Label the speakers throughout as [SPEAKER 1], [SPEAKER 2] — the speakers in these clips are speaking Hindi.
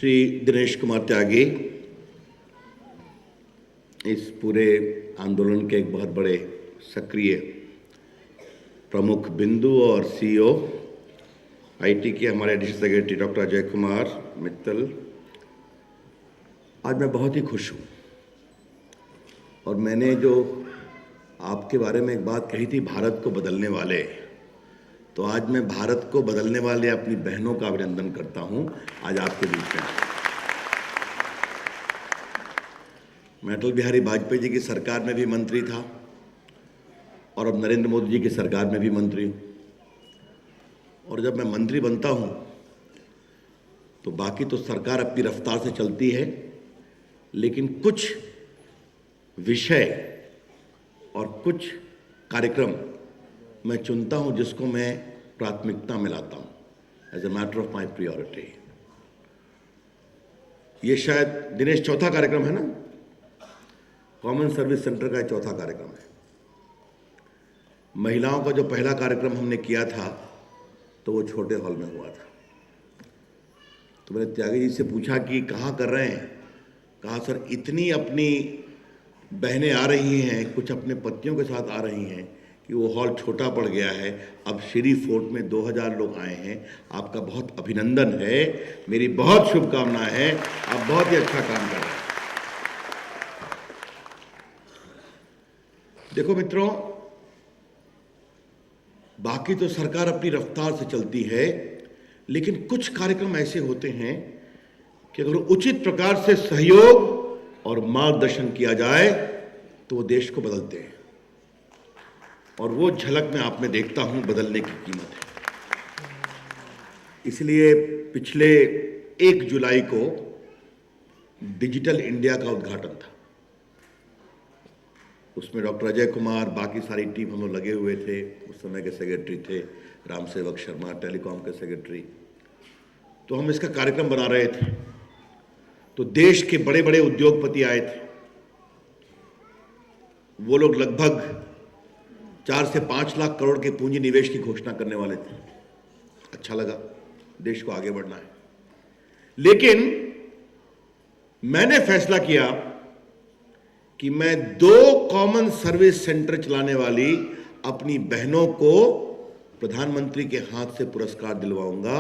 [SPEAKER 1] श्री दिनेश कुमार त्यागी इस पूरे आंदोलन के एक बहुत बड़े सक्रिय प्रमुख बिंदु और सीईओ, आईटी के हमारे additional secretary doctor Ajay Kumar Mittal, आज मैं बहुत ही खुश हूँ। और मैंने जो आपके बारे में एक बात कही थी, भारत को बदलने वाले, तो आज मैं भारत को बदलने वाले अपनी बहनों का अभिनंदन करता हूँ आज आपके बीच में। मैं अटल बिहारी वाजपेयी जी की सरकार में भी मंत्री था और अब नरेंद्र मोदी जी की सरकार में भी मंत्री हूँ। और जब मैं मंत्री बनता हूँ तो बाकी तो सरकार अपनी रफ्तार से चलती है, लेकिन कुछ विषय और कुछ कार्यक्रम मैं चुनता हूं जिसको मैं प्राथमिकता में लाता हूं as a matter of my priority. ये शायद दिनेश चौथा कार्यक्रम है ना, कॉमन सर्विस सेंटर का चौथा कार्यक्रम है। महिलाओं का जो पहला कार्यक्रम हमने किया था तो वो छोटे हॉल में हुआ था। तो मैंने त्यागी जी से पूछा कि कहाँ कर रहे हैं। कहा सर इतनी अपनी बहनें आ रही हैं, कुछ अपने पतियों के साथ आ रही हैं कि वो हॉल छोटा पड़ गया है। अब श्री फोर्ट में 2000 लोग आए हैं। आपका बहुत अभिनंदन है, मेरी बहुत शुभकामनाएं हैं, आप बहुत ही अच्छा काम कर रहे हैं। देखो मित्रों, बाकी तो सरकार अपनी रफ्तार से चलती है, लेकिन कुछ कार्यक्रम ऐसे होते हैं कि अगर उचित प्रकार से सहयोग और मार्गदर्शन किया जाए तो वो देश को बदलते हैं। और वो झलक मैं आप में देखता हूं, बदलने की कीमत है। इसलिए पिछले 1 जुलाई को डिजिटल इंडिया का उद्घाटन था। उसमें डॉक्टर अजय कुमार, बाकी सारी टीम हम लोग लगे हुए थे। उस समय के सेक्रेटरी थे राम सेवक शर्मा, टेलीकॉम के सेक्रेटरी। तो हम इसका कार्यक्रम बना रहे थे तो देश के बड़े बड़े उद्योगपति आए थे। वो लोग लगभग 4 से 5 लाख करोड़ के पूंजी निवेश की घोषणा करने वाले थे। अच्छा लगा, देश को आगे बढ़ना है। लेकिन मैंने फैसला किया कि मैं 2 कॉमन सर्विस सेंटर चलाने वाली अपनी बहनों को प्रधानमंत्री के हाथ से पुरस्कार दिलवाऊंगा,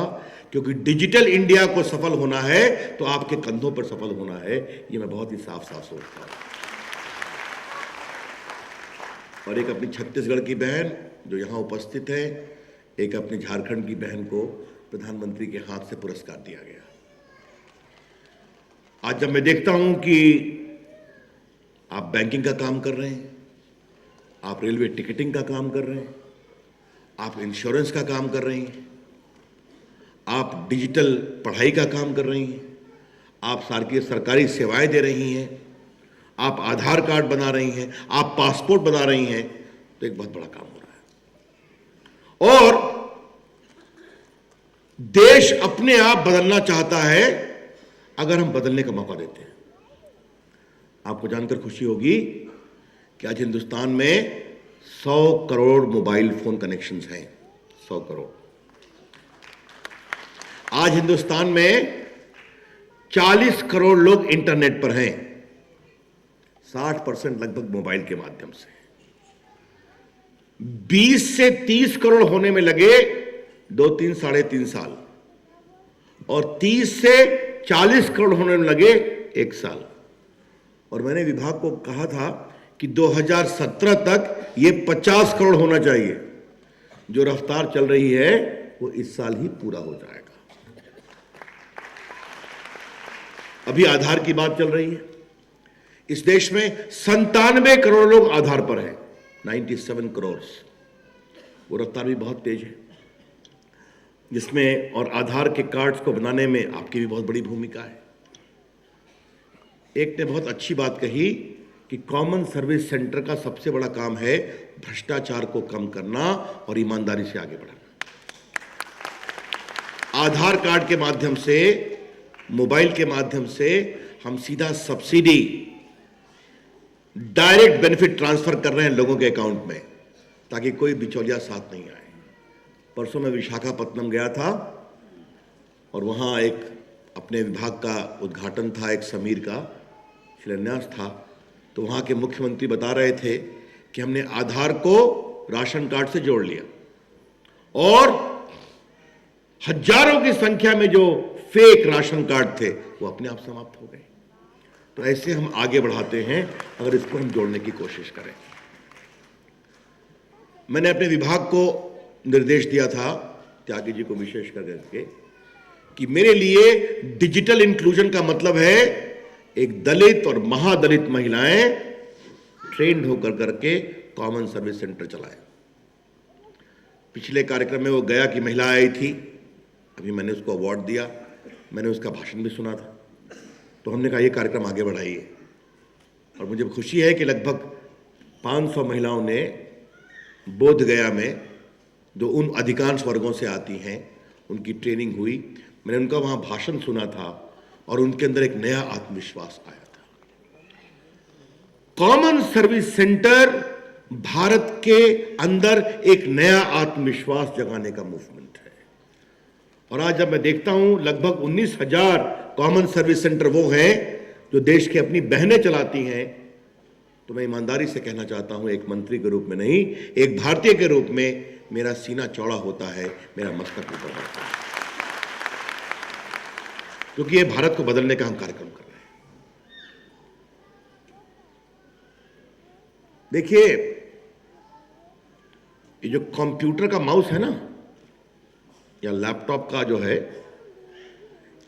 [SPEAKER 1] क्योंकि डिजिटल इंडिया को सफल होना है तो आपके कंधों पर सफल होना है। ये मैं बहुत ही साफ साफ सोचता हूं। और एक अपनी छत्तीसगढ़ की बहन जो यहां उपस्थित है, एक अपनी झारखंड की बहन को प्रधानमंत्री के हाथ से पुरस्कार दिया गया। आज जब मैं देखता हूं कि आप बैंकिंग का काम कर रहे हैं, आप रेलवे टिकटिंग का काम कर रहे हैं, आप इंश्योरेंस का काम कर रही हैं, आप डिजिटल पढ़ाई का काम कर रही हैं, आप सरकारी सेवाएं दे रही हैं, आप आधार कार्ड बना रही हैं, आप पासपोर्ट बना रही हैं, तो एक बहुत बड़ा काम हो रहा है। और देश अपने आप बदलना चाहता है अगर हम बदलने का मौका देते हैं। आपको जानकर खुशी होगी कि आज हिंदुस्तान में 100 करोड़ मोबाइल फोन कनेक्शंस हैं। 100 करोड़। आज हिंदुस्तान में 40 करोड़ लोग इंटरनेट पर हैं। 60% लगभग मोबाइल के माध्यम से। 20 से 30 करोड़ होने में लगे 2-3 साढ़े 3 साल, और 30 से 40 करोड़ होने में लगे 1 साल। और मैंने विभाग को कहा था कि 2017 तक ये 50 करोड़ होना चाहिए। जो रफ्तार चल रही है वो इस साल ही पूरा हो जाएगा। अभी आधार की बात चल रही है। इस देश में 97 करोड़ लोग आधार पर हैं। 97 करोड़। वो रफ्तार भी बहुत तेज है, जिसमें और आधार के कार्ड्स को बनाने में आपकी भी बहुत बड़ी भूमिका है। एक ने बहुत अच्छी बात कही कि कॉमन सर्विस सेंटर का सबसे बड़ा काम है भ्रष्टाचार को कम करना और ईमानदारी से आगे बढ़ाना। आधार कार्ड के माध्यम से, मोबाइल के माध्यम से हम सीधा सब्सिडी, डायरेक्ट बेनिफिट ट्रांसफर कर रहे हैं लोगों के अकाउंट में, ताकि कोई बिचौलिया साथ नहीं आए। परसों मैं विशाखापत्तनम गया था और वहाँ एक अपने विभाग का उद्घाटन था, एक समीर का शिलान्यास था, तो वहाँ के मुख्यमंत्री बता रहे थे कि हमने आधार को राशन कार्ड से जोड़ लिया और हजारों की संख्या में जो फेक राशन कार्ड थे वो अपने आप समाप्त हो गए। तो ऐसे हम आगे बढ़ाते हैं अगर इसको हम जोड़ने की कोशिश करें। मैंने अपने विभाग को निर्देश दिया था, त्यागी जी को विशेष करके, कि मेरे लिए डिजिटल इंक्लूजन का मतलब है एक दलित और महादलित महिलाएं ट्रेंड होकर करके कॉमन सर्विस सेंटर चलाए। पिछले कार्यक्रम में वो गया की महिला आई थी, अभी मैंने उसको अवार्ड दिया, मैंने उसका भाषण भी सुना था, तो हमने कहा ये कार्यक्रम आगे बढ़ाइए। और मुझे खुशी है कि लगभग 500 महिलाओं ने बोध गया में, जो उन अधिकांश वर्गों से आती हैं, उनकी ट्रेनिंग हुई, मैंने उनका वहाँ भाषण सुना था और उनके अंदर एक नया आत्मविश्वास आया था। कॉमन सर्विस सेंटर भारत के अंदर एक नया आत्मविश्वास जगाने का मूवमेंट है। और आज जब मैं देखता हूं लगभग 19,000 कॉमन सर्विस सेंटर वो हैं जो देश की अपनी बहनें चलाती हैं, तो मैं ईमानदारी से कहना चाहता हूं, एक मंत्री के रूप में नहीं, एक भारतीय के रूप में मेरा सीना चौड़ा होता है, मेरा मस्तक ऊपर होता है, क्योंकि ये भारत को बदलने का हम कार्यक्रम कर रहे हैं। देखिए, ये जो कंप्यूटर का माउस है ना, या लैपटॉप का जो है,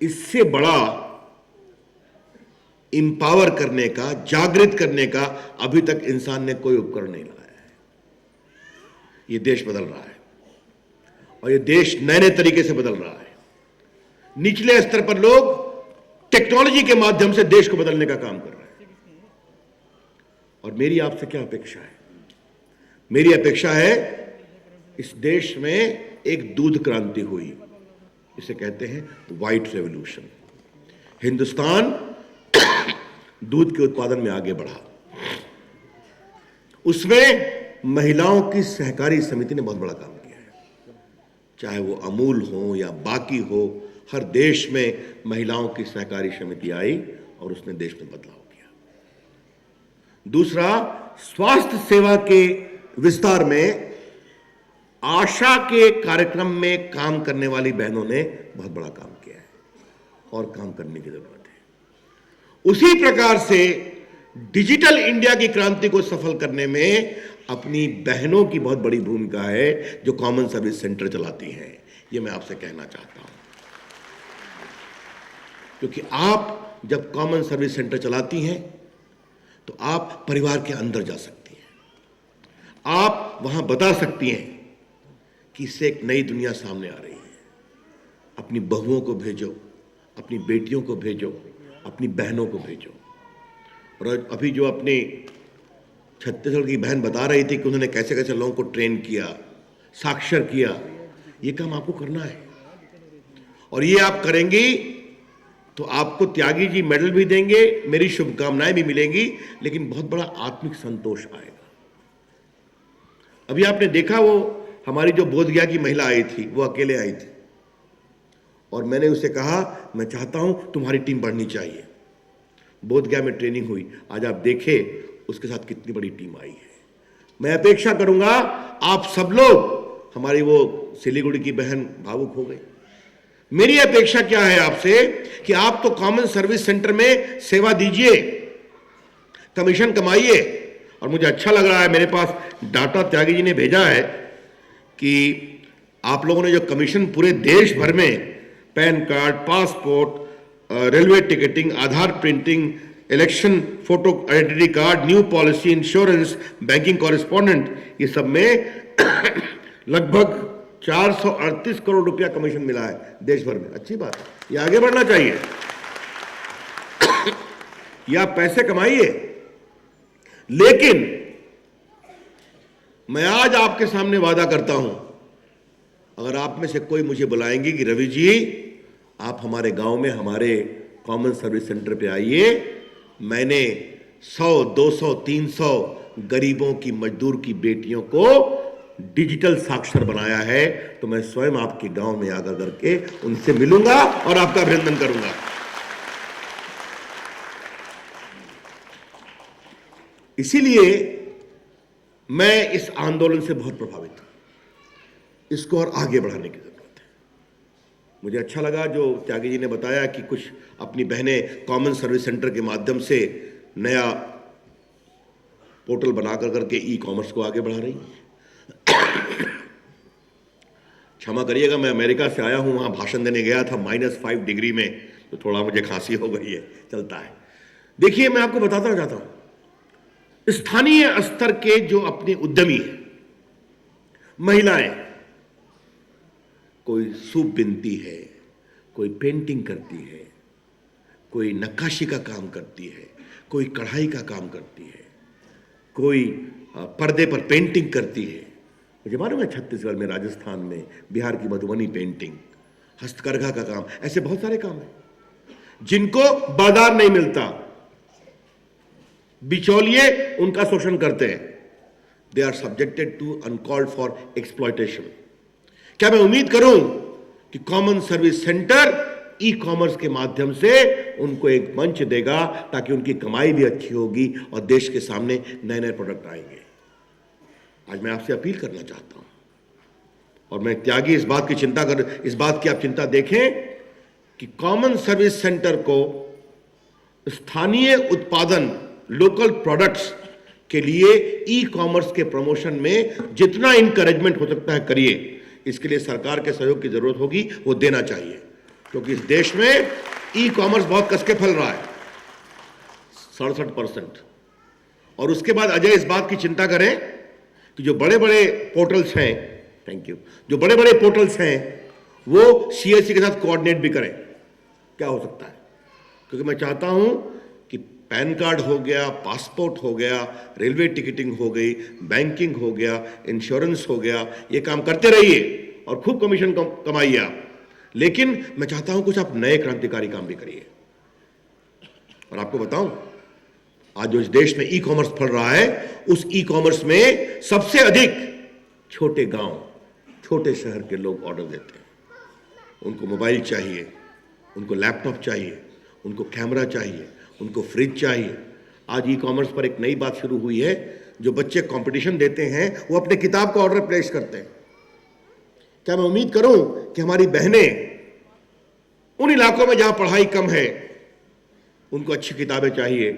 [SPEAKER 1] इससे बड़ा इंपावर करने का, जागृत करने का अभी तक इंसान ने कोई उपकरण नहीं लगाया है। ये देश बदल रहा है और ये देश नए नए तरीके से बदल रहा है। निचले स्तर पर लोग टेक्नोलॉजी के माध्यम से देश को बदलने का काम कर रहे हैं। और मेरी आपसे क्या अपेक्षा है? मेरी अपेक्षा है इस देश में एक दूध क्रांति हुई, इसे कहते हैं व्हाइट रेवोल्यूशन। हिंदुस्तान दूध के उत्पादन में आगे बढ़ा, उसमें महिलाओं की सहकारी समिति ने बहुत बड़ा काम किया है। चाहे वो अमूल हो या बाकी हो, हर देश में महिलाओं की सहकारी समिति आई और उसने देश में बदलाव किया। दूसरा, स्वास्थ्य सेवा के विस्तार में आशा के कार्यक्रम में काम करने वाली बहनों ने बहुत बड़ा काम किया है और काम करने की जरूरत है। उसी प्रकार से डिजिटल इंडिया की क्रांति को सफल करने में अपनी बहनों की बहुत बड़ी भूमिका है, जो कॉमन सर्विस सेंटर चलाती हैं। ये मैं आपसे कहना चाहता हूं, क्योंकि आप जब कॉमन सर्विस सेंटर चलाती हैं तो आप परिवार के अंदर जा सकती हैं, आप वहां बता सकती हैं कि इससे एक नई दुनिया सामने आ रही है। अपनी बहुओं को भेजो, अपनी बेटियों को भेजो, अपनी बहनों को भेजो। और अभी जो अपनी छत्तीसगढ़ की बहन बता रही थी कि उन्होंने कैसे कैसे लोगों को ट्रेन किया, साक्षर किया, ये काम आपको करना है। और ये आप करेंगी तो आपको त्यागी जी मेडल भी देंगे, मेरी शुभकामनाएं भी मिलेंगी, लेकिन बहुत बड़ा आत्मिक संतोष आएगा। अभी आपने देखा, वो हमारी जो बोधगया की महिला आई थी, वो अकेले आई थी और मैंने उसे कहा, मैं चाहता हूं तुम्हारी टीम बढ़नी चाहिए। बोधगया में ट्रेनिंग हुई, आज आप देखें उसके साथ कितनी बड़ी टीम आई है। मैं अपेक्षा करूंगा आप सब लोग, हमारी वो सिलीगुड़ी की बहन भावुक हो गई, मेरी अपेक्षा क्या है आपसे कि आप तो कॉमन सर्विस सेंटर में सेवा दीजिए, कमीशन कमाइए। और मुझे अच्छा लग रहा है, मेरे पास डाटा त्यागी जी ने भेजा है कि आप लोगों ने जो कमीशन पूरे देश भर में PAN card, passport, railway ticketing, Aadhaar printing, election photo identity card, new policy, insurance, banking correspondent, ये सब में लगभग 438 करोड़ रुपया कमीशन मिला है देश भर में। अच्छी बात है, ये आगे बढ़ना चाहिए। या आप पैसे कमाइए, लेकिन मैं आज आपके सामने वादा करता हूं, अगर आप में से कोई मुझे बुलाएंगे कि रवि जी आप हमारे गांव में हमारे कॉमन सर्विस सेंटर पे आइए, मैंने 100, 200, 300 गरीबों की, मजदूर की बेटियों को डिजिटल साक्षर बनाया है, तो मैं स्वयं आपके गांव में आकर करके उनसे मिलूंगा और आपका अभिनंदन करूंगा। इसीलिए मैं इस आंदोलन से बहुत प्रभावित हूं। इसको और आगे बढ़ाने की जरूरत है। मुझे अच्छा लगा जो त्यागी जी ने बताया कि कुछ अपनी बहनें कॉमन सर्विस सेंटर के माध्यम से नया पोर्टल बनाकर करके ई कॉमर्स को आगे बढ़ा रही है। क्षमा करिएगा, मैं अमेरिका से आया हूं, वहां भाषण देने गया था -5 डिग्री में, तो थोड़ा मुझे खांसी हो गई है, चलता है। देखिए, मैं आपको बताना चाहता हूं, स्थानीय स्तर के जो अपने उद्यमी हैं, महिलाएं, कोई सूप बिनती है, कोई पेंटिंग करती है, कोई नक्काशी का काम करती है, कोई कढ़ाई का काम करती है, कोई पर्दे पर पेंटिंग करती है। मुझे मालूम है छत्तीसगढ़ में, राजस्थान में, बिहार की मधुबनी पेंटिंग, हस्तकरघा का काम, ऐसे बहुत सारे काम हैं जिनको बाजार नहीं मिलता, बिचौलिए उनका शोषण करते हैं। They are subjected to uncalled for exploitation. क्या मैं उम्मीद करूं कि common service centre e commerce के माध्यम से उनको एक मंच देगा ताकि उनकी कमाई भी अच्छी होगी और देश के सामने नए नए प्रोडक्ट आएंगे। आज मैं आपसे अपील करना चाहता हूं, और मैं त्यागी इस बात की आप चिंता देखें कि कॉमन सर्विस सेंटर को स्थानीय उत्पादन, लोकल प्रोडक्ट्स के लिए ई कॉमर्स के प्रमोशन में जितना इंकरेजमेंट हो सकता है करिए। इसके लिए सरकार के सहयोग की जरूरत होगी, वो देना चाहिए, क्योंकि इस देश में ई कॉमर्स बहुत कसके फैल रहा है, 67%। और उसके बाद अजय इस बात की चिंता करें कि जो बड़े बड़े पोर्टल्स हैं, थैंक यू, जो बड़े बड़े पोर्टल्स हैं वो सीएससी के साथ कोऑर्डिनेट भी करें। क्या हो सकता है? क्योंकि मैं चाहता हूं कि पैन कार्ड हो गया, पासपोर्ट हो गया, रेलवे टिकटिंग हो गई, बैंकिंग हो गया, इंश्योरेंस हो गया, ये काम करते रहिए और खूब कमीशन कमाइए आप। लेकिन मैं चाहता हूं कुछ आप नए क्रांतिकारी काम भी करिए। और आपको बताऊं, आज जो इस देश में ई कॉमर्स फैल रहा है, उस ई कॉमर्स में सबसे अधिक छोटे गांव, छोटे शहर के लोग ऑर्डर देते हैं। उनको मोबाइल चाहिए, उनको लैपटॉप चाहिए, उनको कैमरा चाहिए, उनको फ्रिज चाहिए। आज ई कॉमर्स पर एक नई बात शुरू हुई है, जो बच्चे कंपटीशन देते हैं वो अपने किताब का ऑर्डर प्लेस करते हैं। क्या मैं उम्मीद करूं कि हमारी बहनें उन इलाकों में जहां पढ़ाई कम है, उनको अच्छी किताबें चाहिए,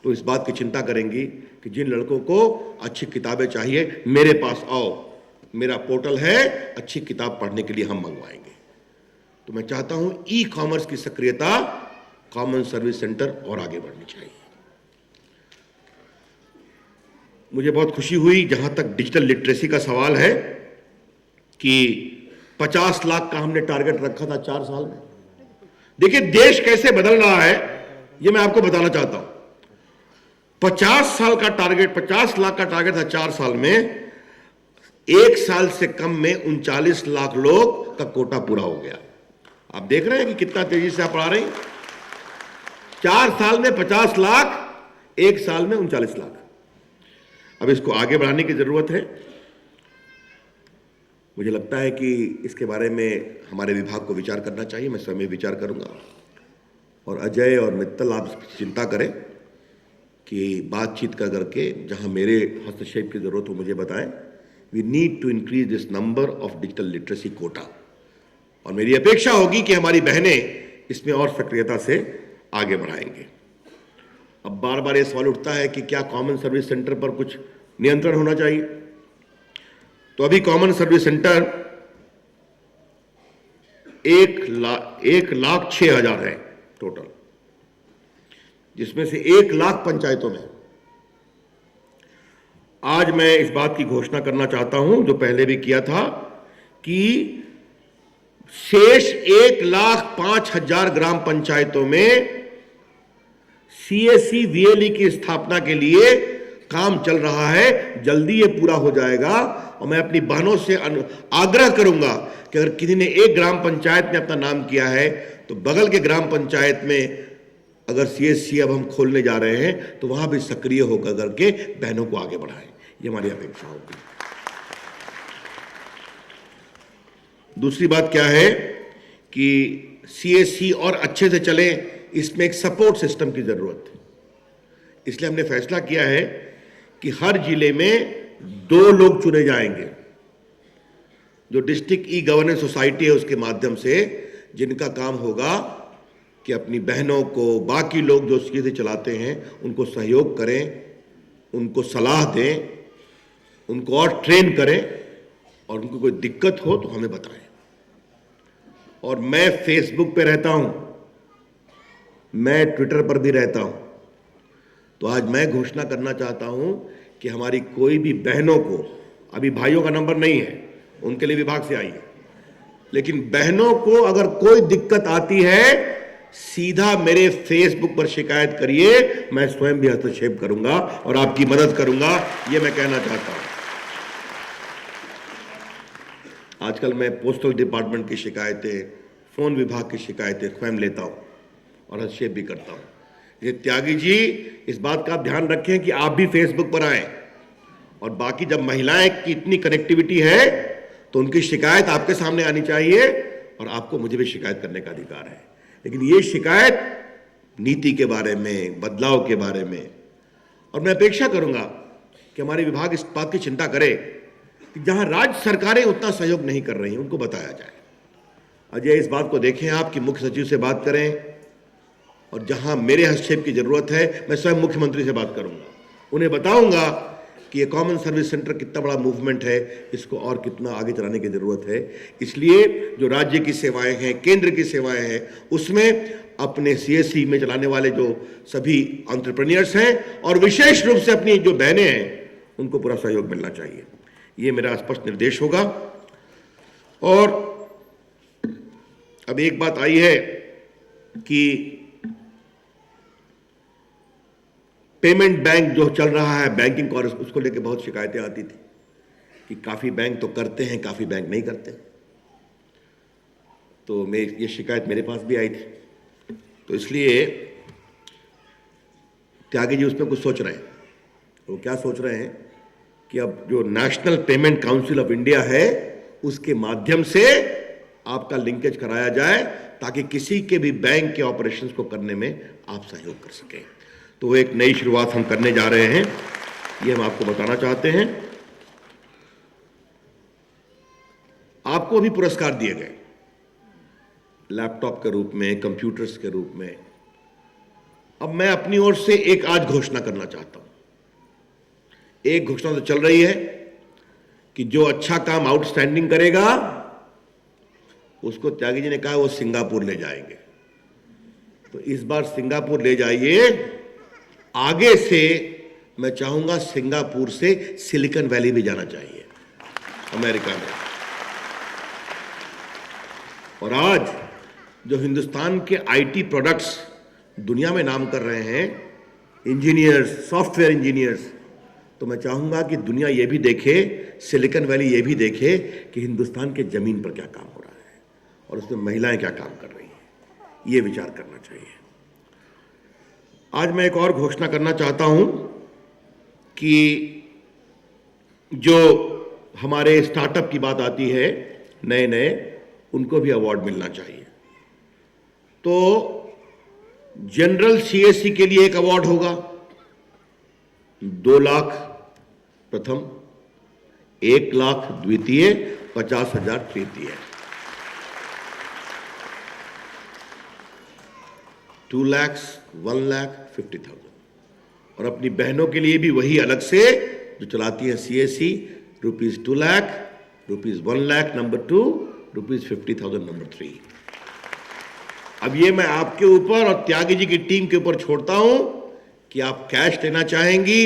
[SPEAKER 1] तो इस बात की चिंता करेंगी कि जिन लड़कों को अच्छी किताबें चाहिए, मेरे पास आओ, मेरा पोर्टल है, अच्छी किताब पढ़ने के लिए हम मंगवाएंगे। तो मैं चाहता हूं ई कॉमर्स की सक्रियता कॉमन सर्विस सेंटर और आगे बढ़नी चाहिए। मुझे बहुत खुशी हुई जहां तक डिजिटल लिटरेसी का सवाल है कि 50 लाख का हमने टारगेट रखा था 4 साल में। देखिए देश कैसे बदल रहा है, यह मैं आपको बताना चाहता हूं। 50 लाख का टारगेट था 4 साल में, 1 साल से कम में 39 लाख लोग का कोटा पूरा हो गया। आप देख रहे हैं कि कितना तेजी से आप बढ़ा रहे हैं। 4 साल में 50 लाख, 1 साल में 39 लाख। अब इसको आगे बढ़ाने की जरूरत है। मुझे लगता है कि इसके बारे में हमारे विभाग को विचार करना चाहिए। मैं स्वयं विचार करूंगा, और अजय और मित्तल आप चिंता करें कि बातचीत कर करके जहां मेरे हस्तक्षेप की जरूरत हो मुझे बताएं। We need to increase this number of digital literacy quota, और मेरी अपेक्षा होगी कि हमारी बहनें इसमें और सक्रियता से आगे बढ़ाएंगे। अब बार बार ये सवाल उठता है कि क्या कॉमन सर्विस सेंटर पर कुछ नियंत्रण होना चाहिए। तो अभी कॉमन सर्विस सेंटर 1,06,000 है टोटल, जिसमें से 1 लाख पंचायतों में। आज मैं इस बात की घोषणा करना चाहता हूं, जो पहले भी किया था, कि शेष 1,05,000 ग्राम पंचायतों में सीएससी वीएलई की स्थापना के लिए काम चल रहा है। जल्दी ये पूरा हो जाएगा, और मैं अपनी बहनों से आग्रह करूंगा कि अगर किसी ने एक ग्राम पंचायत में अपना नाम किया है, तो बगल के ग्राम पंचायत में अगर सीएससी अब हम खोलने जा रहे हैं, तो वहां भी सक्रिय होकर करके बहनों को आगे बढ़ाएं। ये हमारी अपेक्षा होगी। दूसरी बात क्या है कि सीएससी और अच्छे से चले, इसमें एक सपोर्ट सिस्टम की जरूरत है। इसलिए हमने फैसला किया है कि हर जिले में 2 लोग चुने जाएंगे, जो डिस्ट्रिक्ट ई गवर्नेंस सोसाइटी है उसके माध्यम से, जिनका काम होगा कि अपनी बहनों को, बाकी लोग जो सीएससी चलाते हैं उनको सहयोग करें, उनको सलाह दें, उनको और ट्रेन करें, और उनको कोई दिक्कत हो तो हमें बताएं। और मैं फेसबुक पे रहता हूं, मैं ट्विटर पर भी रहता हूं, तो आज मैं घोषणा करना चाहता हूं कि हमारी कोई भी बहनों को, अभी भाइयों का नंबर नहीं है, उनके लिए विभाग से आई है, लेकिन बहनों को अगर कोई दिक्कत आती है, सीधा मेरे फेसबुक पर शिकायत करिए, मैं स्वयं भी हस्तक्षेप करूंगा और आपकी मदद करूंगा, यह मैं कहना चाहता हूं। आजकल मैं पोस्टल डिपार्टमेंट की शिकायतें, फोन विभाग की शिकायतें स्वयं लेता हूं और हस्तक्षेप भी करता हूं। ये त्यागी जी, इस बात का आप ध्यान रखें कि आप भी फेसबुक पर आए, और बाकी जब महिलाएं की इतनी कनेक्टिविटी है तो उनकी शिकायत आपके सामने आनी चाहिए, और आपको मुझे भी शिकायत करने का अधिकार है। लेकिन ये शिकायत नीति के बारे में, बदलाव के बारे में, और मैं अपेक्षा करूंगा कि हमारे विभाग इस बात की चिंता करे कि जहां राज्य सरकारें उतना सहयोग नहीं कर रही, उनको बताया जाए। अजय, इस बात को देखें आप कि मुख्य सचिव से बात करें, और जहां मेरे हस्तक्षेप की जरूरत है, मैं स्वयं मुख्यमंत्री से बात करूंगा, उन्हें बताऊंगा कि ये कॉमन सर्विस सेंटर कितना बड़ा मूवमेंट है, इसको और कितना आगे चलाने की जरूरत है। इसलिए जो राज्य की सेवाएं हैं, केंद्र की सेवाएं हैं, उसमें अपने सीएससी में चलाने वाले जो सभी एंटरप्रेन्योर्स हैं, और विशेष रूप से अपनी जो बहनें हैं, उनको पूरा सहयोग मिलना चाहिए। ये मेरा स्पष्ट निर्देश होगा। और अब एक बात आई है कि पेमेंट बैंक जो चल रहा है, बैंकिंग कॉर्स, उसको लेकर बहुत शिकायतें आती थी कि काफी बैंक तो करते हैं, काफी बैंक नहीं करते। तो ये शिकायत मेरे पास भी आई थी, तो इसलिए त्यागी जी उस पर कुछ सोच रहे हैं। वो क्या सोच रहे हैं कि अब जो national payment council of India है, उसके माध्यम से आपका लिंकेज कराया जाए, ताकि किसी के भी बैंक के ऑपरेशंस को करने में आप सहयोग कर सकें। तो एक नई शुरुआत हम करने जा रहे हैं, ये हम आपको बताना चाहते हैं। आपको भी पुरस्कार दिए गए, लैपटॉप के रूप में, कंप्यूटर्स के रूप में। अब मैं अपनी ओर से एक आज घोषणा करना चाहता हूं। एक घोषणा तो चल रही है कि जो अच्छा काम आउटस्टैंडिंग करेगा, उसको त्यागी जी ने कहा वो सिंगापुर ले जाएंगे। तो इस बार सिंगापुर ले जाइए। आगे से मैं चाहूंगा सिंगापुर से सिलिकॉन वैली भी जाना चाहिए, अमेरिका में। और आज जो हिंदुस्तान के आईटी प्रोडक्ट्स दुनिया में नाम कर रहे हैं, इंजीनियर्स, सॉफ्टवेयर इंजीनियर्स, तो मैं चाहूंगा कि दुनिया ये भी देखे, सिलिकॉन वैली ये भी देखे कि हिंदुस्तान के जमीन पर क्या काम हो रहा है और उसमें महिलाएं क्या काम कर रही हैं। ये विचार करना चाहिए। आज मैं एक और घोषणा करना चाहता हूं कि जो हमारे स्टार्टअप की बात आती है, नए नए, उनको भी अवार्ड मिलना चाहिए। तो जनरल सीएससी के लिए एक अवार्ड होगा, 2 लाख प्रथम, 1 लाख द्वितीय, 50,000 तृतीय, 2 लाख, 1 लाख 50,000। और अपनी बहनों के लिए भी वही अलग से जो चलाती है CSC, ₹2 lakh, ₹1 lakh number 2, ₹50,000 number 3। अब ये मैं आपके ऊपर और त्यागी जी की टीम के ऊपर छोड़ता हूं कि आप कैश लेना चाहेंगी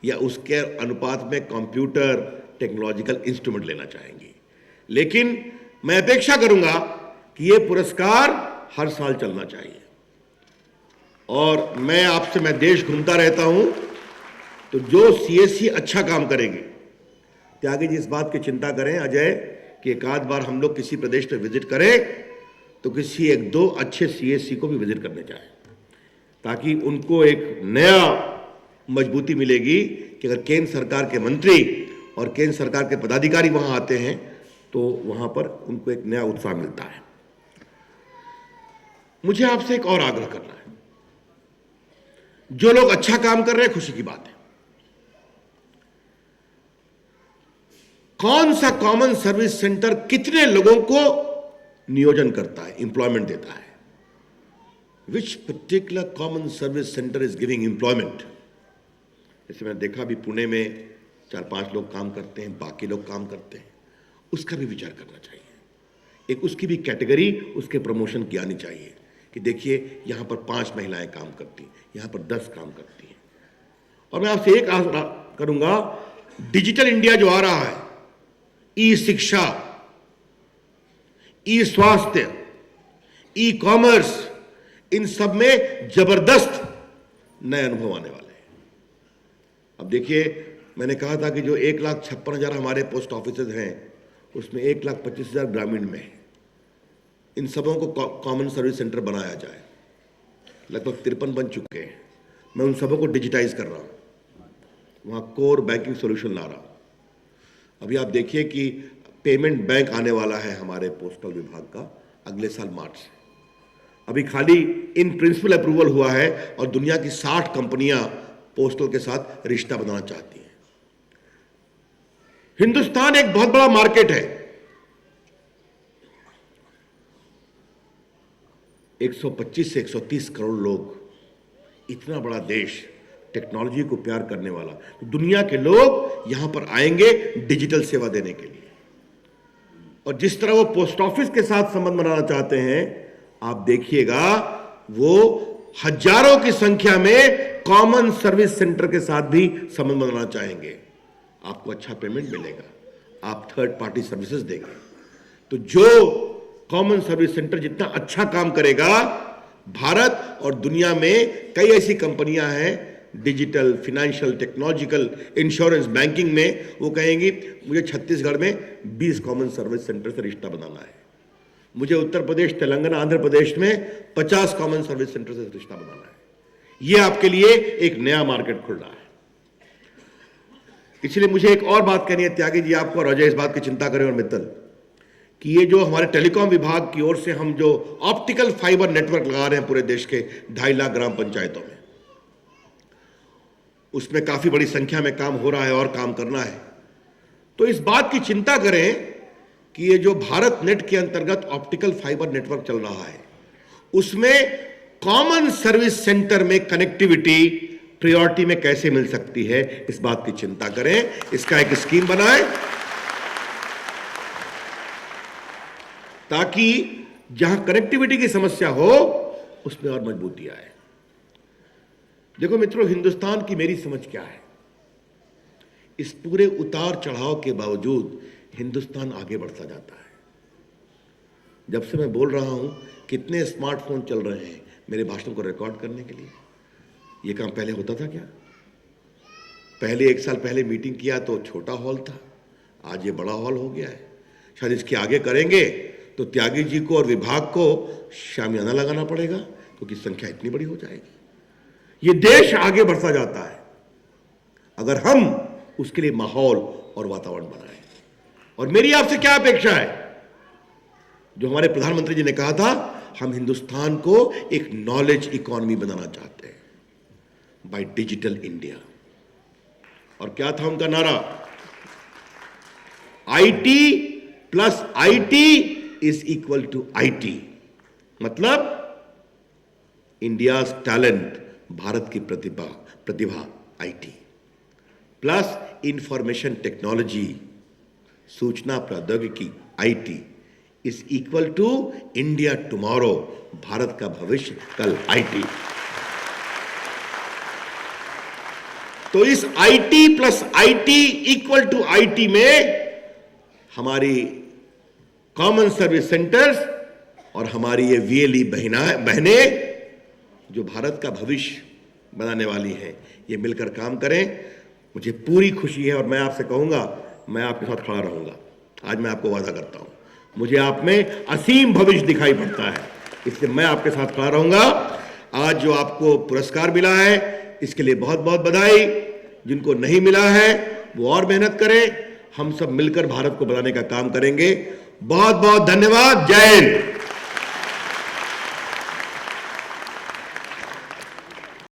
[SPEAKER 1] या उसके अनुपात में कंप्यूटर टेक्नोलॉजिकल इंस्ट्रूमेंट लेना चाहेंगी। लेकिन मैं अपेक्षा करूंगा कि यह पुरस्कार हर साल चलना चाहिए। और मैं देश घूमता रहता हूं, तो जो सीएससी अच्छा काम करेंगे, त्यागी जी इस बात की चिंता करें अजय कि एक आध बार हम लोग किसी प्रदेश पे विजिट करें, तो किसी 1-2 अच्छे सीएससी को भी विजिट करने जाएं, ताकि उनको एक नया मजबूती मिलेगी कि अगर केंद्र सरकार के मंत्री और केंद्र सरकार के पदाधिकारी वहां आते हैं तो वहां पर उनको एक नया उत्साह मिलता है। मुझे आपसे एक और आग्रह करना है, जो लोग अच्छा काम कर रहे हैं खुशी की बात है। कौन सा कॉमन सर्विस सेंटर कितने लोगों को नियोजन करता है, एम्प्लॉयमेंट देता है? Which particular common service centre is giving employment? जैसे मैंने देखा भी पुणे में 4-5 लोग काम करते हैं, बाकी लोग काम करते हैं, उसका भी विचार करना चाहिए। एक उसकी भी कैटेगरी उसके प्रमोशन की आनी चाहिए कि देखिए यहां पर 5 महिलाएं काम करती हैं, यहां पर 10 काम करती हैं। और मैं आपसे एक आग्रह करूंगा, डिजिटल इंडिया जो आ रहा है, ई शिक्षा, ई स्वास्थ्य, ई कॉमर्स, इन सब में जबरदस्त नए अनुभव आने वाले हैं। अब देखिए, मैंने कहा था कि जो 1,56,000 हमारे पोस्ट ऑफिसेज हैं, उसमें 1,25,000 ग्रामीण में है। इन सबों को कॉमन सर्विस सेंटर बनाया जाए। लगभग 53 बन चुके हैं। मैं उन सबों को डिजिटाइज कर रहा हूं, वहां कोर बैंकिंग सोल्यूशन ला रहा हूं। अभी आप देखिए कि पेमेंट बैंक आने वाला है हमारे पोस्टल विभाग का अगले साल मार्च से। अभी खाली इन प्रिंसिपल अप्रूवल हुआ है और दुनिया की 60 कंपनियां पोस्टल के साथ रिश्ता बनाना चाहती हैं। हिंदुस्तान एक बहुत बड़ा मार्केट है। 125 से 130 करोड़ लोग, इतना बड़ा देश, टेक्नोलॉजी को प्यार करने वाला, तो दुनिया के लोग यहां पर आएंगे डिजिटल सेवा देने के लिए। और जिस तरह वो पोस्ट ऑफिस के साथ संबंध बनाना चाहते हैं, आप देखिएगा वो हजारों की संख्या में कॉमन सर्विस सेंटर के साथ भी संबंध बनाना चाहेंगे। आपको अच्छा पेमेंट मिलेगा, आप थर्ड पार्टी सर्विसेज देंगे। तो जो कॉमन सर्विस सेंटर जितना अच्छा काम करेगा, भारत और दुनिया में कई ऐसी कंपनियां हैं digital, financial, technological, insurance, banking में, वो कहेंगी मुझे छत्तीसगढ़ में 20 कॉमन सर्विस सेंटर से रिश्ता बनाना है, मुझे उत्तर प्रदेश, तेलंगाना, आंध्र प्रदेश में 50 कॉमन सर्विस सेंटर से रिश्ता बनाना है। यह आपके लिए एक नया मार्केट खुल रहा है। इसलिए मुझे एक और बात कहनी है त्यागी जी आपको, और अजय इस बात की चिंता करें, और मित्तल, कि ये जो हमारे टेलीकॉम विभाग की ओर से हम जो ऑप्टिकल फाइबर नेटवर्क लगा रहे हैं पूरे देश के 2.5 लाख ग्राम पंचायतों में, उसमें काफी बड़ी संख्या में काम हो रहा है और काम करना है। तो इस बात की चिंता करें कि ये जो भारत नेट के अंतर्गत ऑप्टिकल फाइबर नेटवर्क चल रहा है, उसमें कॉमन सर्विस सेंटर में कनेक्टिविटी प्रायोरिटी में कैसे मिल सकती है, इस बात की चिंता करें। इसका एक स्कीम बनाएं ताकि जहां कनेक्टिविटी की समस्या हो उसमें और मजबूती आए। देखो मित्रों, हिंदुस्तान की मेरी समझ क्या है, इस पूरे उतार चढ़ाव के बावजूद हिंदुस्तान आगे बढ़ता जाता है। जब से मैं बोल रहा हूं, कितने स्मार्टफोन चल रहे हैं मेरे भाषण को रिकॉर्ड करने के लिए। यह काम पहले होता था क्या? पहले 1 साल पहले मीटिंग किया तो छोटा हॉल था, आज ये बड़ा हॉल हो गया है। शायद इसके आगे करेंगे तो त्यागी जी को और विभाग को शामियाना लगाना पड़ेगा, क्योंकि संख्या इतनी बड़ी हो जाएगी। ये देश आगे बढ़ता जाता है अगर हम उसके लिए माहौल और वातावरण बनाएं। और मेरी आपसे क्या अपेक्षा है, जो हमारे प्रधानमंत्री जी ने कहा था, हम हिंदुस्तान को एक नॉलेज इकोनॉमी बनाना चाहते हैं बाय डिजिटल इंडिया। और क्या था उनका नारा? IT plus IT is equal to IT. मतलब इंडियाज टैलेंट, भारत की प्रतिभा आईटी, प्लस इंफॉर्मेशन टेक्नोलॉजी, सूचना प्रौद्योगिकी IT, is equal to India tomorrow, भारत का भविष्य कल आईटी। तो इस IT plus IT equal to IT में हमारी कॉमन सर्विस सेंटर्स और हमारी ये वीएलई बहनें जो भारत का भविष्य बनाने वाली हैं, ये मिलकर काम करें। मुझे पूरी खुशी है और मैं आपसे कहूंगा, मैं आपके साथ खड़ा रहूंगा। आज मैं आपको वादा करता हूं, मुझे आप में असीम भविष्य दिखाई पड़ता है, इसलिए मैं आपके साथ खड़ा रहूंगा। आज जो आपको पुरस्कार मिला है इसके लिए बहुत बहुत बधाई। जिनको नहीं मिला है वो और मेहनत करें, हम सब मिलकर भारत को बनाने का काम करेंगे। बहुत बहुत धन्यवाद। जय हिंद।